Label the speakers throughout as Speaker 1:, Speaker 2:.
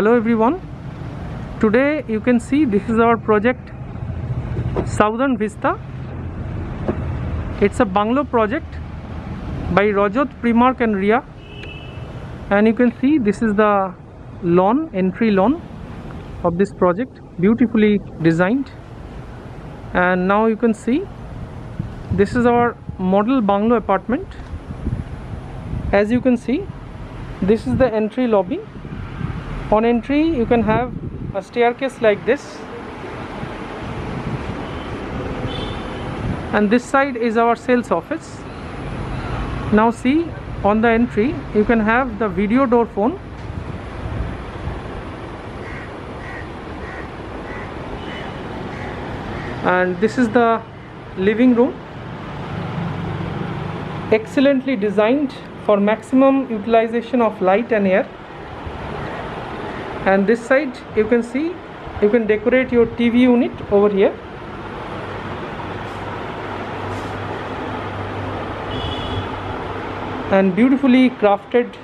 Speaker 1: Hello everyone, today you can see this is our project Southern Vista. It's a bungalow project by Rajat, Primark and Ria, and you can see this is the lawn, entry lawn of this project, beautifully designed. And now you can see this is our model bungalow apartment. As you can see, this is the entry lobby. On entry you can have a staircase like this, and this side is our sales office. Now see, on the entry you can have the video door phone, and this is the living room, excellently designed for maximum utilization of light and air. And this side you can see, you can decorate your TV unit over here. And beautifully crafted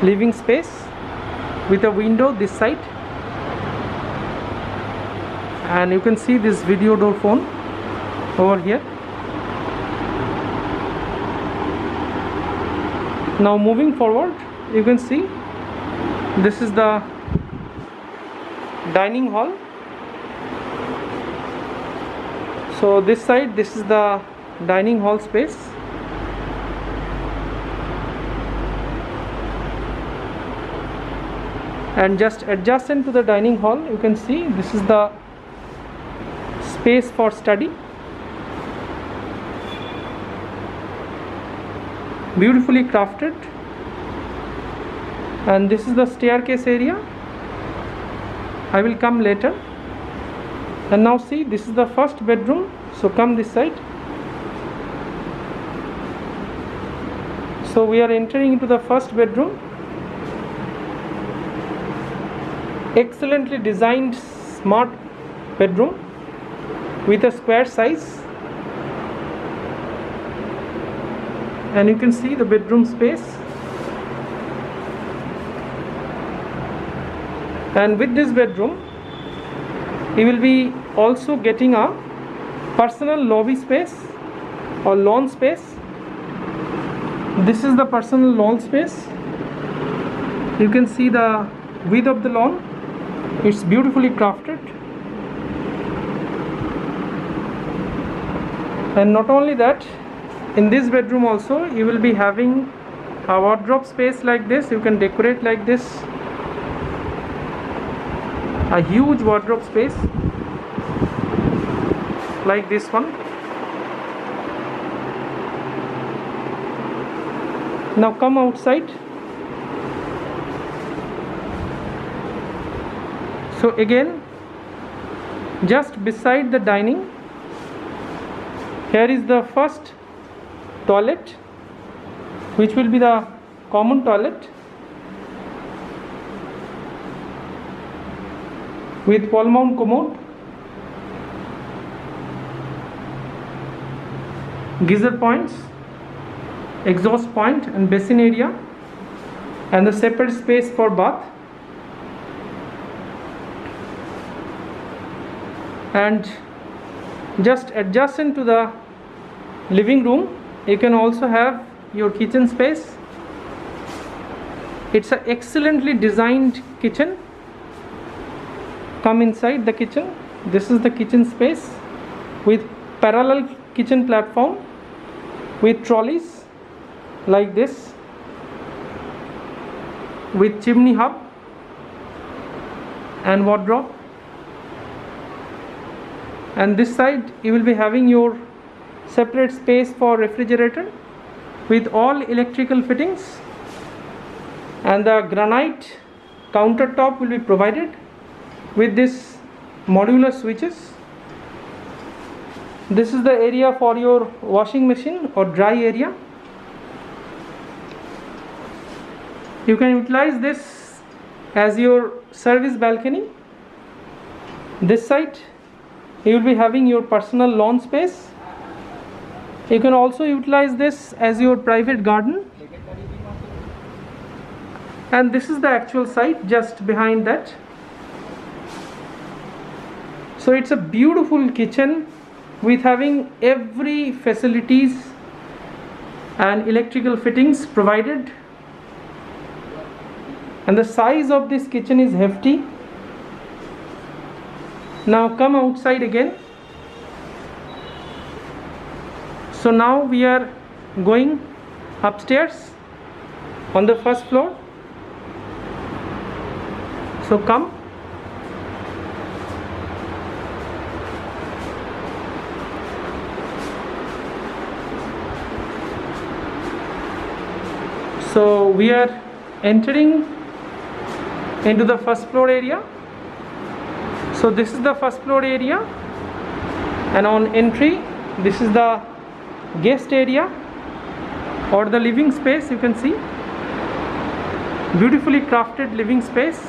Speaker 1: living space with a window this side. And you can see this video door phone over here. Now moving forward, you can see this is the dining hall. So this side, this is the dining hall space. And just adjacent to the dining hall, you can see this is the space for study. Beautifully crafted. And this is the staircase area. I will come later. And now see, this is the first bedroom. So come this side. So we are entering into the first bedroom. Excellently designed smart bedroom with a square size. And you can see the bedroom space. And with this bedroom you will be also getting a personal lobby space or lawn space. This is the personal lawn space. You can see the width of the lawn. It's beautifully crafted. And not only that, in this bedroom also you will be having a wardrobe space like this. You can decorate like this. A huge wardrobe space like this one. Now come outside. So again, just beside the dining, here is the first toilet, which will be the common toilet with wall mount commode, geyser points, exhaust point and basin area, and the separate space for bath. And just adjacent to the living room you can also have your kitchen space. It's an excellently designed kitchen. Come inside the kitchen. This is the kitchen space with parallel kitchen platform with trolleys like this, with chimney hub and wardrobe. And this side you will be having your separate space for refrigerator with all electrical fittings, and the granite countertop will be provided with this modular switches. This is the area for your washing machine or dry area. You can utilize this as your service balcony. This side you will be having your personal lawn space. You can also utilize this as your private garden. And this is the actual site just behind that. So it's a beautiful kitchen with having every facilities and electrical fittings provided, and the size of this kitchen is hefty. Now come outside again. So now we are going upstairs on the first floor. So come. So we are entering into the first floor area. So this is the first floor area, and on entry this is the guest area or the living space. You can see beautifully crafted living space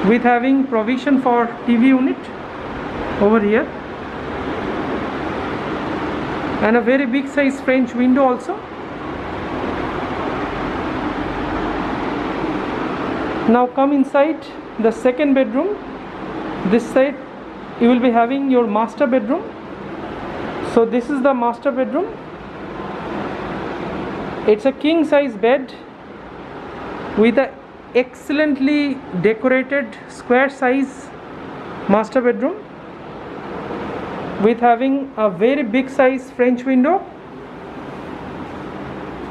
Speaker 1: with having provision for TV unit over here, and a very big size French window also. Now come inside the second bedroom. This side you will be having your master bedroom. So this is the master bedroom. It's a king size bed with a excellently decorated square size master bedroom with having a very big size French window.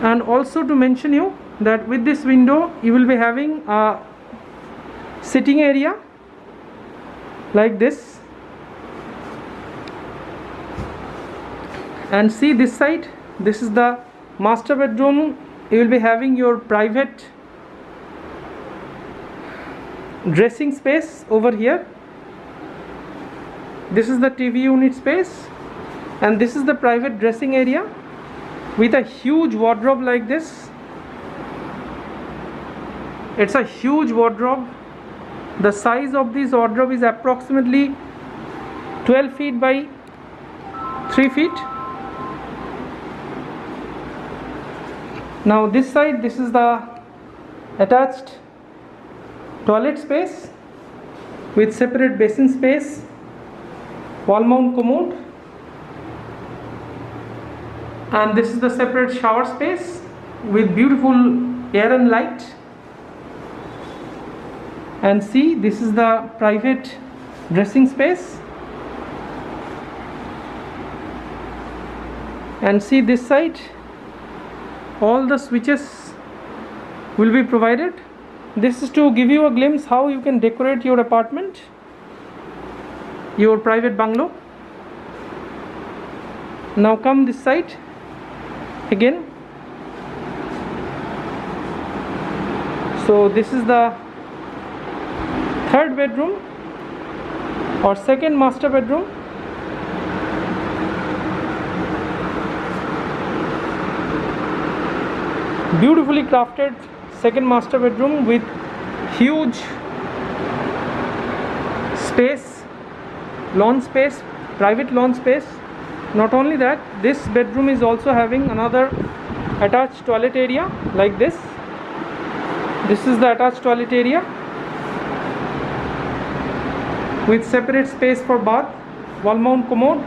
Speaker 1: And also to mention you that with this window you will be having a sitting area like this. And see this side, this is the master bedroom. You will be having your private dressing space over here. This is the TV unit space, and this is the private dressing area with a huge wardrobe like this. It's a huge wardrobe. The size of this wardrobe is approximately 12 feet by 3 feet. Now this side, this is the attached toilet space with separate basin space, wall mount commode, and this is the separate shower space with beautiful air and light. And see, this is the private dressing space. And see this side, all the switches will be provided. This is to give you a glimpse how you can decorate your apartment, your private bungalow. Now come this side again. So this is the third bedroom or second master bedroom. Beautifully crafted second master bedroom with huge space, lawn space, private lawn space. Not only that, this bedroom is also having another attached toilet area like this. This is the attached toilet area with separate space for bath, wall mount commode,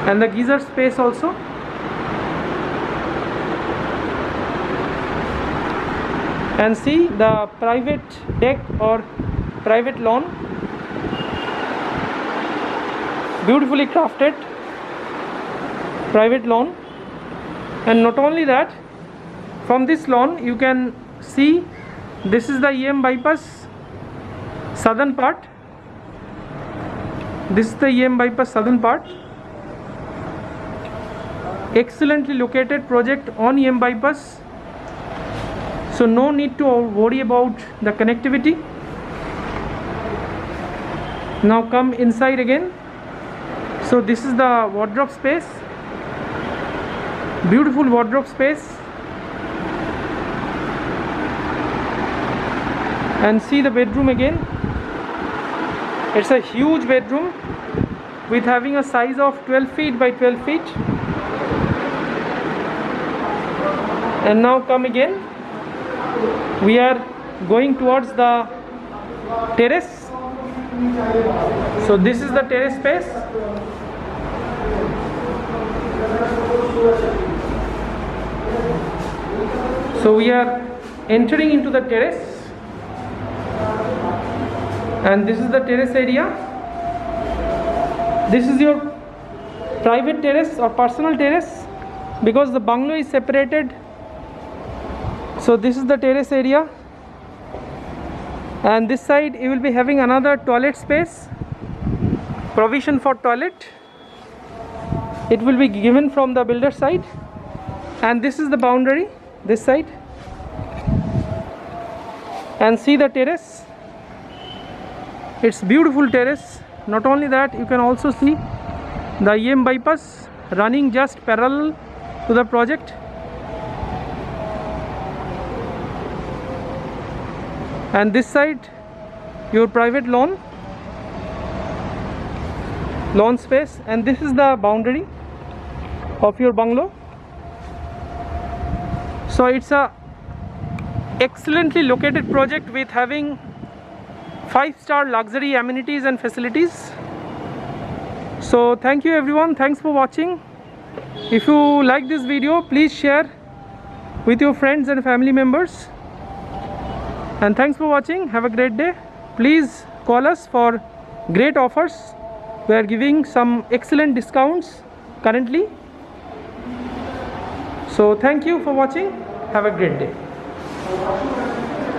Speaker 1: and the geyser space also. And see the private deck or private lawn, beautifully crafted private lawn. And not only that, from this lawn you can see this is the EM bypass southern part. This is the EM bypass southern part. Excellently located project on EM bypass, so no need to worry about the connectivity. Now come inside again. So this is the wardrobe space, beautiful wardrobe space. And see the bedroom again. It's a huge bedroom with having a size of 12 feet by 12 feet. And now come again. We are going towards the terrace. So this is the terrace space. So we are entering into the terrace, and this is the terrace area. This is your private terrace or personal terrace, because the bungalow is separated. So this is the terrace area, and this side you will be having another toilet space, provision for toilet. It will be given from the builder side. And this is the boundary, this side. And see the terrace. It's beautiful terrace. Not only that, you can also see the EM bypass running just parallel to the project. And this side, your private lawn space, and this is the boundary of your bungalow. So it's a excellently located project with having 5-star luxury amenities and facilities. So thank you everyone, thanks for watching. If you like this video, please share with your friends and family members. And thanks for watching. Have a great day. Please call us for great offers. We are giving some excellent discounts currently. So thank you for watching. Have a great day.